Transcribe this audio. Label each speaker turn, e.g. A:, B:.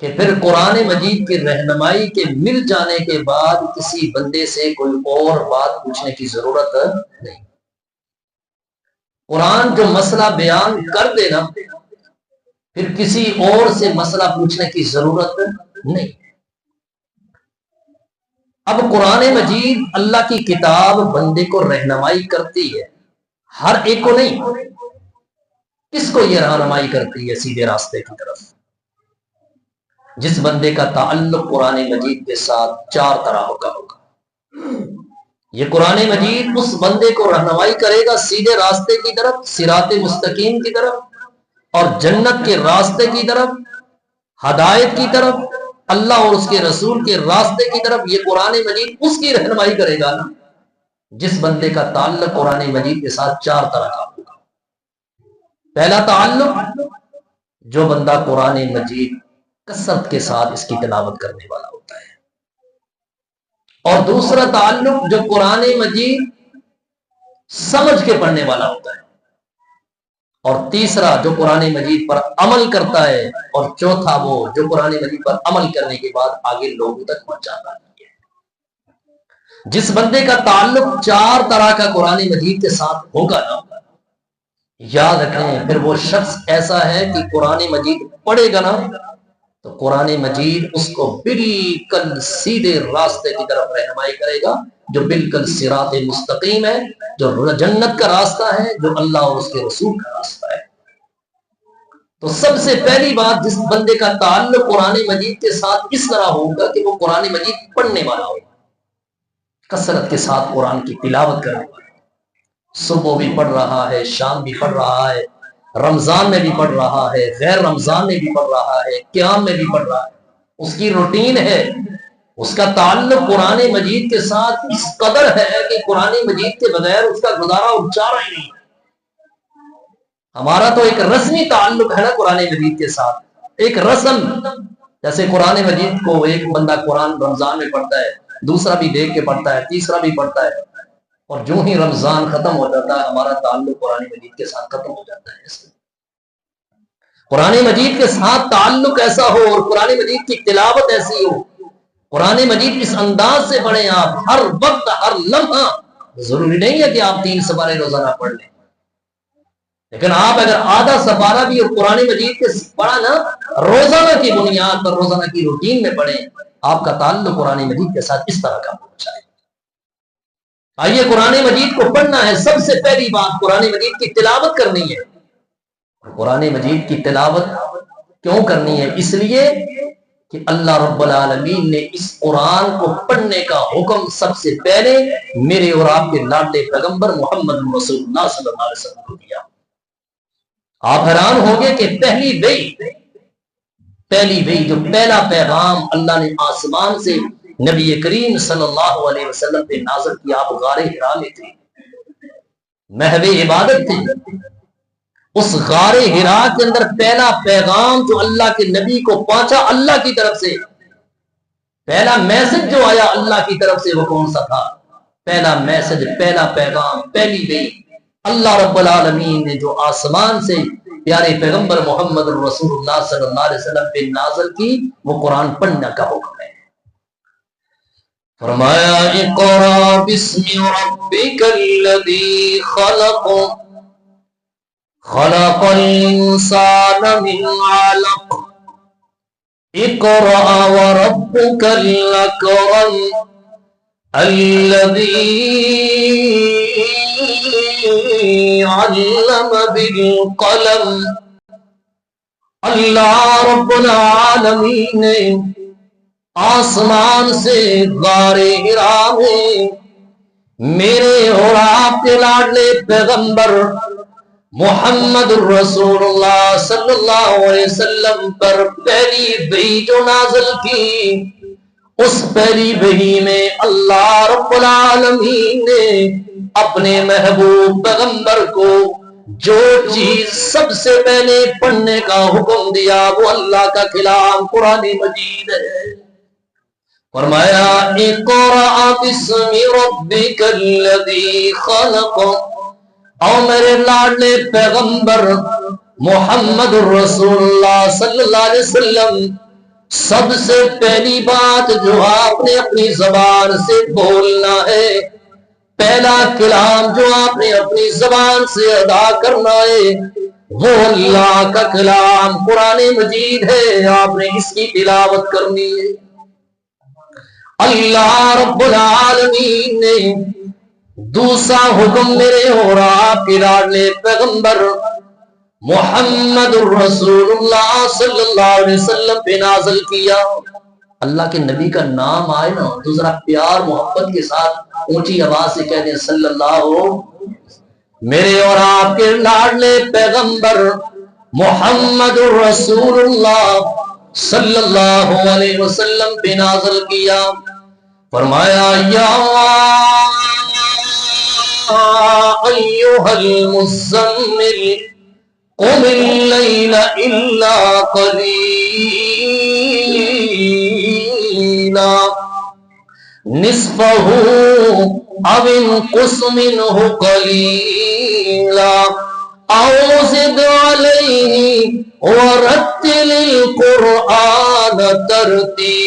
A: کہ پھر قرآن مجید کی رہنمائی کے مل جانے کے بعد کسی بندے سے کوئی اور بات پوچھنے کی ضرورت نہیں۔ قرآن جو مسئلہ بیان کر دے نا، پھر کسی اور سے مسئلہ پوچھنے کی ضرورت نہیں۔ اب قرآن مجید اللہ کی کتاب بندے کو رہنمائی کرتی ہے، ہر ایک کو نہیں۔ کس کو یہ رہنمائی کرتی ہے سیدھے راستے کی طرف؟ جس بندے کا تعلق قرآن مجید کے ساتھ 4 طرح کا ہوگا۔ یہ قرآن مجید اس بندے کو رہنمائی کرے گا سیدھے راستے کی طرف، صراط مستقیم کی طرف، اور جنت کے راستے کی طرف، ہدایت کی طرف، اللہ اور اس کے رسول کے راستے کی طرف۔ یہ قرآن مجید اس کی رہنمائی کرے گا نا جس بندے کا تعلق قرآن مجید کے ساتھ 4 طرح کا ہوگا۔ پہلا تعلق، جو بندہ قرآن مجید کثرت کے ساتھ اس کی تلاوت کرنے والا ہوتا ہے، اور دوسرا تعلق جو قرآن مجید سمجھ کے پڑھنے والا ہوتا ہے، اور تیسرا جو قرآن مجید پر عمل کرتا ہے، اور چوتھا وہ جو قرآن مجید پر عمل کرنے کے بعد آگے لوگوں تک پہنچاتا ہے۔ جس بندے کا تعلق 4 طرح کا قرآن مجید کے ساتھ ہوگا نا، یاد رکھیں پھر وہ شخص ایسا ہے کہ قرآن مجید پڑھے گا نا تو قرآن مجید اس کو بالکل سیدھے راستے کی طرف رہنمائی کرے گا، جو بالکل صراط مستقیم ہے، جو جنت کا راستہ ہے، جو اللہ اور اس کے رسول کا راستہ ہے۔ تو سب سے پہلی بات، جس بندے کا تعلق قرآن مجید کے ساتھ اس طرح ہوگا کہ وہ قرآن مجید پڑھنے والا ہوگا، کثرت کے ساتھ قرآن کی تلاوت کرنے والا، صبح بھی پڑھ رہا ہے، شام بھی پڑھ رہا ہے، رمضان میں بھی پڑھ رہا ہے، غیر رمضان میں بھی پڑھ رہا ہے، قیام میں بھی پڑھ رہا ہے، اس کی روٹین ہے، اس کا تعلق قرآن مجید کے ساتھ اس قدر ہے کہ قرآن مجید کے بغیر اس کا گزارا اور چارہ ہی نہیں۔ ہمارا تو ایک رسمی تعلق ہے نا قرآن مجید کے ساتھ، ایک رسم، جیسے قرآن مجید کو ایک بندہ قرآن رمضان میں پڑھتا ہے، دوسرا بھی دیکھ کے پڑھتا ہے، تیسرا بھی پڑھتا ہے، اور جو ہی رمضان ختم ہو جاتا ہے ہمارا تعلق قرآن مجید کے ساتھ ختم ہو جاتا ہے۔ قرآن مجید کے ساتھ تعلق ایسا ہو اور قرآن مجید کی تلاوت ایسی ہو، قرآن مجید اس انداز سے پڑھیں آپ، ہر وقت ہر لمحہ۔ ضروری نہیں ہے کہ آپ 3 سپارے روزانہ پڑھ لیں، لیکن آپ اگر آدھا سپارہ بھی اور قرآن مجید کے پڑھا نا روزانہ کی بنیاد پر، روزانہ کی روٹین میں پڑھیں، آپ کا تعلق قرآن مجید کے ساتھ اس طرح کا پہنچا ہے۔ آئیے قرآن مجید کو پڑھنا ہے، سب سے پہلی بات قرآن مجید کی تلاوت کرنی ہے۔ قرآن مجید کی تلاوت کیوں کرنی ہے؟ اس لیے کہ اللہ رب العالمین نے اس قرآن کو پڑھنے کا حکم سب سے پہلے میرے اور آپ کے لاڈلے پیغمبر محمد رسول اللہ صلی اللہ علیہ وسلم کو دیا۔ آپ حیران ہوں گے کہ پہلی وحی جو پہلا پیغام اللہ نے آسمان سے نبی کریم صلی اللہ علیہ وسلم پہ نازل کیا، آپ غار حرا میں تھے، محو عبادت تھے، اس غار حرا کے اندر پہلا پیغام جو اللہ کے نبی کو پہنچا اللہ کی طرف سے، پہلا میسج جو آیا اللہ کی طرف سے، وہ کون سا تھا؟ پہلا میسج، پہلا پیغام، پہلی وحی اللہ رب العالمین نے جو آسمان سے پیارے پیغمبر محمد رسول اللہ صلی اللہ علیہ وسلم پہ نازل کی، وہ قرآن پڑھنے کا حکم ہے۔ فرمایا اقرأ بسم ربک الذی خلق، خلق الانسان من علق، اقرأ وربک الاکرم الذی علم بالقلم۔ اللہ رب العالمین نے آسمان سے غار حرا میں میرے اور آپ کے لاڈلے پیغمبر محمد رسول اللہ صلی اللہ علیہ وسلم پر پہلی وحی جو نازل کی، اس پہلی وحی میں اللہ رب العالمین نے اپنے محبوب پیغمبر کو جو چیز سب سے پہلے پڑھنے کا حکم دیا وہ اللہ کا کلام قرآن مجید ہے۔ فرمایا اقرأ بسم ربک الذی خلق، اور میرے لاڈلے پیغمبر محمد رسول اللہ صلی اللہ علیہ وسلم سب سے پہلی بات جو آپ نے اپنی زبان سے بولنا ہے، پہلا کلام جو آپ نے اپنی زبان سے ادا کرنا ہے وہ اللہ کا کلام قرآن مجید ہے، آپ نے اس کی تلاوت کرنی ہے۔ اللہ رب العالمین نے دوسرا حکم میرے اور آپ کے لاڈلے پیغمبر محمد الرسول اللہ صلی اللہ علیہ وسلم پہ نازل کیا۔ اللہ کے نبی کا نام آئے نا تو ذرا پیار محبت کے ساتھ اونچی آواز سے کہہ دیں صلی اللہ، میرے اور آپ کے لاڈلے پیغمبر محمد الرسول اللہ صلی اللہ علیہ وسلم پہ نازل کیا۔ فرمایا یا ایھا المزمل قم اللیل الا قلیلا نصفہ او انقص منہ قلیلا او زد علیہ ورتل القرآن ترتیلا۔